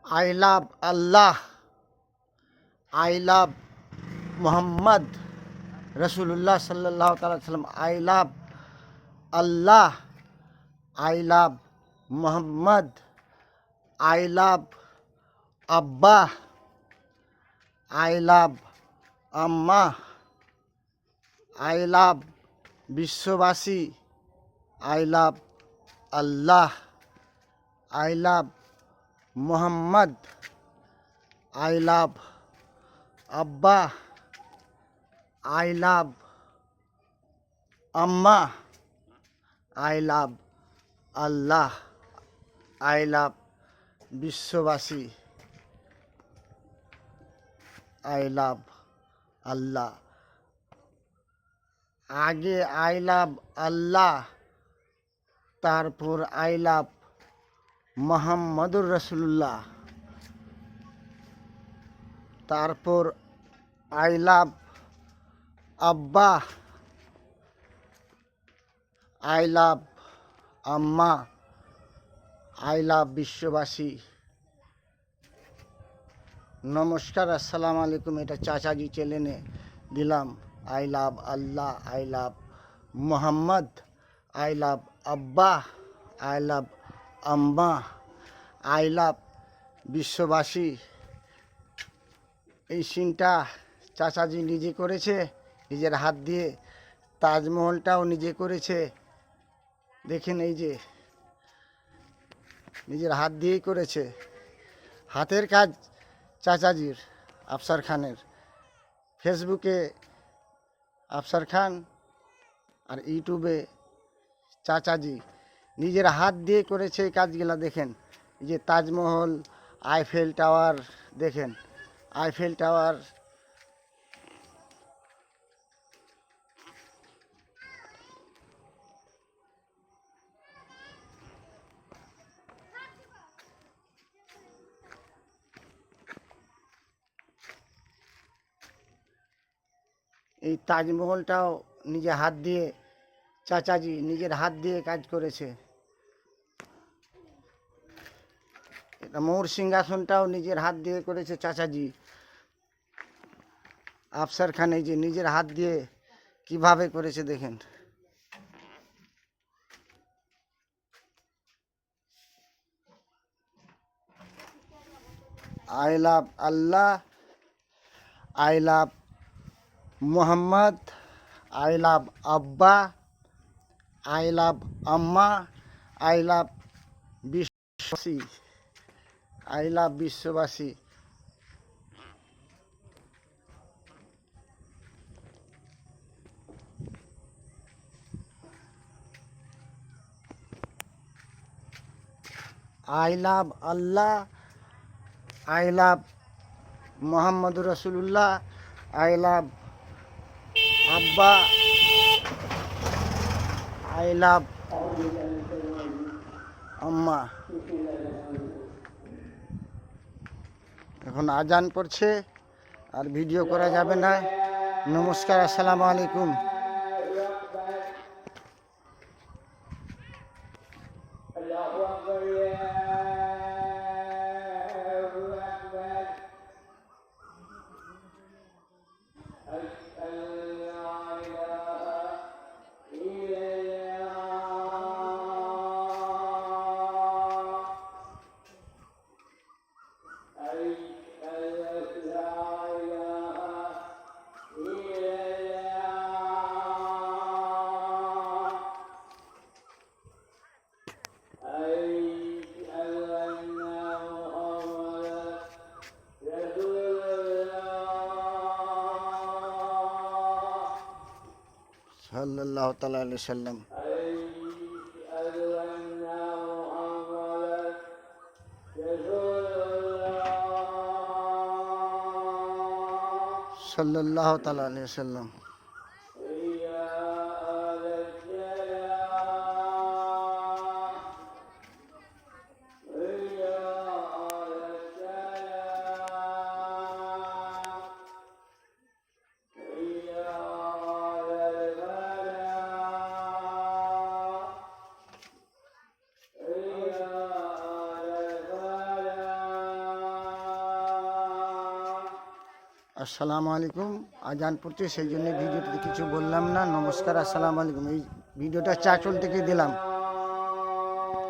I love Allah. I love Muhammad Rasulullah sallallahu alaihi wasallam. I love Allah. I love Muhammad. I love Abba. I love Amma. I love Biswabasi. I love Allah. I love Muhammad. I love Abba. I love Amma. I love Allah. I love Biswabasi. I love Allah. আগে I love আল্লাহ, তারপর I love মোহাম্মদুর রাসূলুল্লাহ, তারপর I love আব্বা, I love আম্মা, I love বিশ্ববাসী। নমস্কার, আসসালামু আলাইকুম। এটা চাচাজি চ্যানেলে দিলাম। I love Allah, I love Mohammad, I love আব্বা, আই লাভ আম্মা, আই লাভ বিশ্ববাসী। এই সিনটা চাচাজি নিজে করেছে নিজের হাত দিয়ে। তাজমহলটাও নিজে করেছে, দেখেন এই যে নিজের হাত দিয়েই করেছে। হাতের কাজ চাচাজির, আফসার খানের। ফেসবুকে আফসার খান আর ইউটিউবে চাচাজি নিজের হাত দিয়ে করেছে এই কাজগুলা। দেখেন এই যে তাজমহল, আইফেল টাওয়ার, দেখেন আইফেল টাওয়ার। এই তাজমহলটাও নিজে হাত দিয়ে চাচাজি নিজের হাত দিয়ে কাজ করেছে। এটা ময়ূর সিংহাসনটাও নিজের হাত দিয়ে করেছে চাচাজি। আফসার খান এই যে নিজের হাত দিয়ে কিভাবে করেছে দেখেন। I love Allah, I love Mohammad, I love আব্বা, আই লাভ আম্মা, আই লাভ বিশ্ববাসী, আই লাভ বিশ্ববাসী। I love Allah, I love মোহাম্মদুর রাসূলুল্লাহ, আই লাভ আব্বা, আই লাভ আম্মা। এখন আজান পড়ছে, আর ভিডিও করা যাবে না। নমস্কার, আসসালামু আলাইকুম। সাল্লাল্লাহু তাআলা আলাইহি সাল্লাম। সাল্লাল্লাহু তাআলা আলাইহি সাল্লাম। আসসালামু আলাইকুম। আজান পড়ছে, সেই জন্য ভিডিওতে কিছু বললাম না। নমস্কার, আসসালামু আলাইকুম। এই ভিডিওটা চাচল থেকে দিলাম।